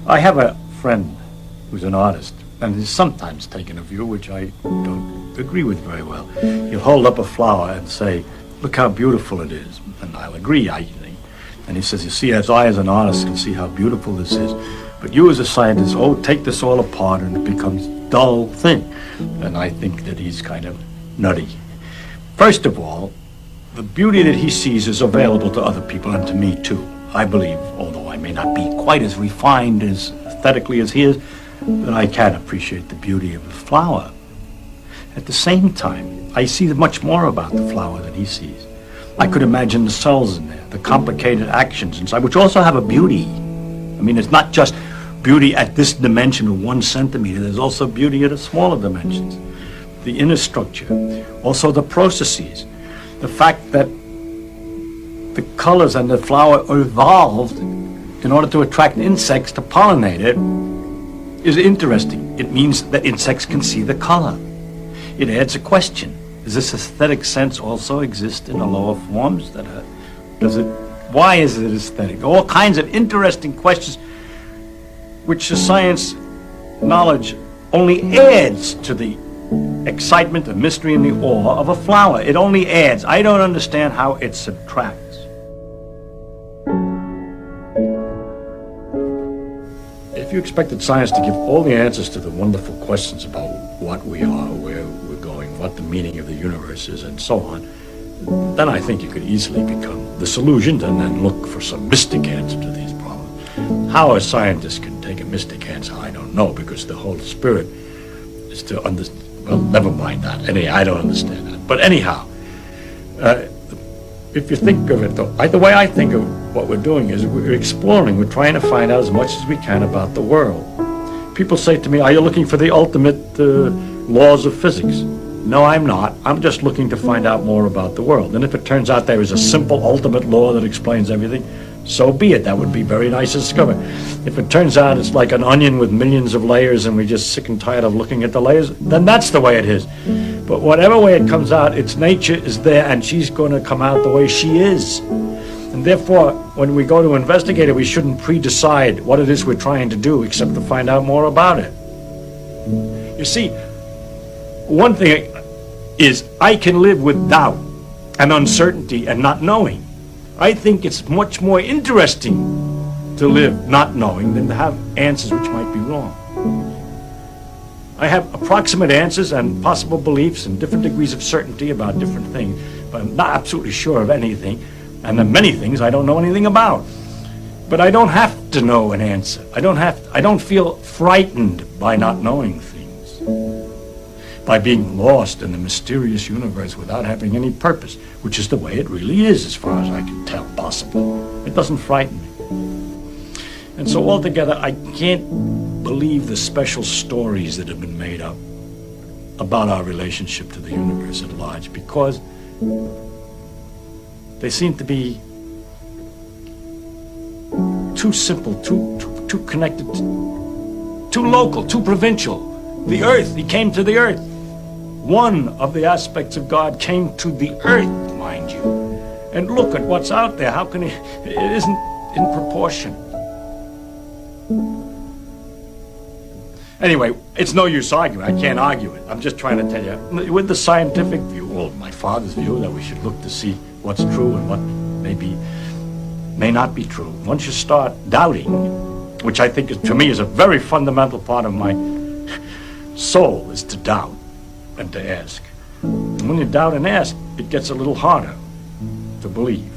I have a friend who's an artist, and he's sometimes taken a view which I don't agree with very well. He'll hold up a flower and say, look how beautiful it is. And I'll agree, I think. And he says, you see, as I as an artist can see how beautiful this is, but you as a scientist, take this all apart and it becomes a dull thing. And I think that he's kind of nutty. First of all, the beauty that he sees is available to other people and to me too. I believe, although I may not be quite as refined as aesthetically as he is, that I can appreciate the beauty of a flower. At the same time, I see much more about the flower than he sees. I could imagine the cells in there, the complicated actions inside, which also have a beauty. I mean, it's not just beauty at this dimension of 1 centimeter. There's also beauty at a smaller dimensions. The inner structure, also the processes, the fact that the colors and the flower evolved in order to attract insects to pollinate it is interesting. It means that insects can see the color. It adds a question. Does this aesthetic sense also exist in the lower forms? Why is it aesthetic? All kinds of interesting questions which the science knowledge only adds to the excitement, the mystery, and the awe of a flower. It only adds. I don't understand how it subtracts. If you expected science to give all the answers to the wonderful questions about what we are, where we're going, what the meaning of the universe is, and so on, then I think you could easily become disillusioned and then look for some mystic answer to these problems. How a scientist can take a mystic answer, I don't know, because the whole spirit is to understand. Well, never mind that. I don't understand that. But anyhow, if you think of it, though, the way I think of what we're doing is we're exploring. We're trying to find out as much as we can about the world. People say to me, are you looking for the ultimate laws of physics? No, I'm not. I'm just looking to find out more about the world. And if it turns out there is a simple ultimate law that explains everything, so be it. That would be very nice to discover. If it turns out it's like an onion with millions of layers and we're just sick and tired of looking at the layers, then that's the way it is. But whatever way it comes out, its nature is there and she's going to come out the way she is. And therefore, when we go to investigate it, we shouldn't pre-decide what it is we're trying to do except to find out more about it. You see, one thing is I can live with doubt and uncertainty and not knowing. I think it's much more interesting to live not knowing than to have answers which might be wrong. I have approximate answers and possible beliefs and different degrees of certainty about different things, but I'm not absolutely sure of anything, and there are many things I don't know anything about. But I don't have to know an answer. I don't feel frightened by not knowing things, by being lost in the mysterious universe without having any purpose, which is the way it really is as far as I can tell possible. It doesn't frighten me. And so altogether, I can't believe the special stories that have been made up about our relationship to the universe at large, because they seem to be too simple, too connected, too local, too provincial. The earth, he came to the earth. One of the aspects of God came to the earth, mind you. And look at what's out there. How can it isn't in proportion. Anyway, it's no use arguing. I can't argue it. I'm just trying to tell you, with the scientific view, or my father's view, that we should look to see what's true and what may not be true. Once you start doubting, which I think to me is a very fundamental part of my soul, is to doubt and to ask. And when you doubt and ask, it gets a little harder to believe.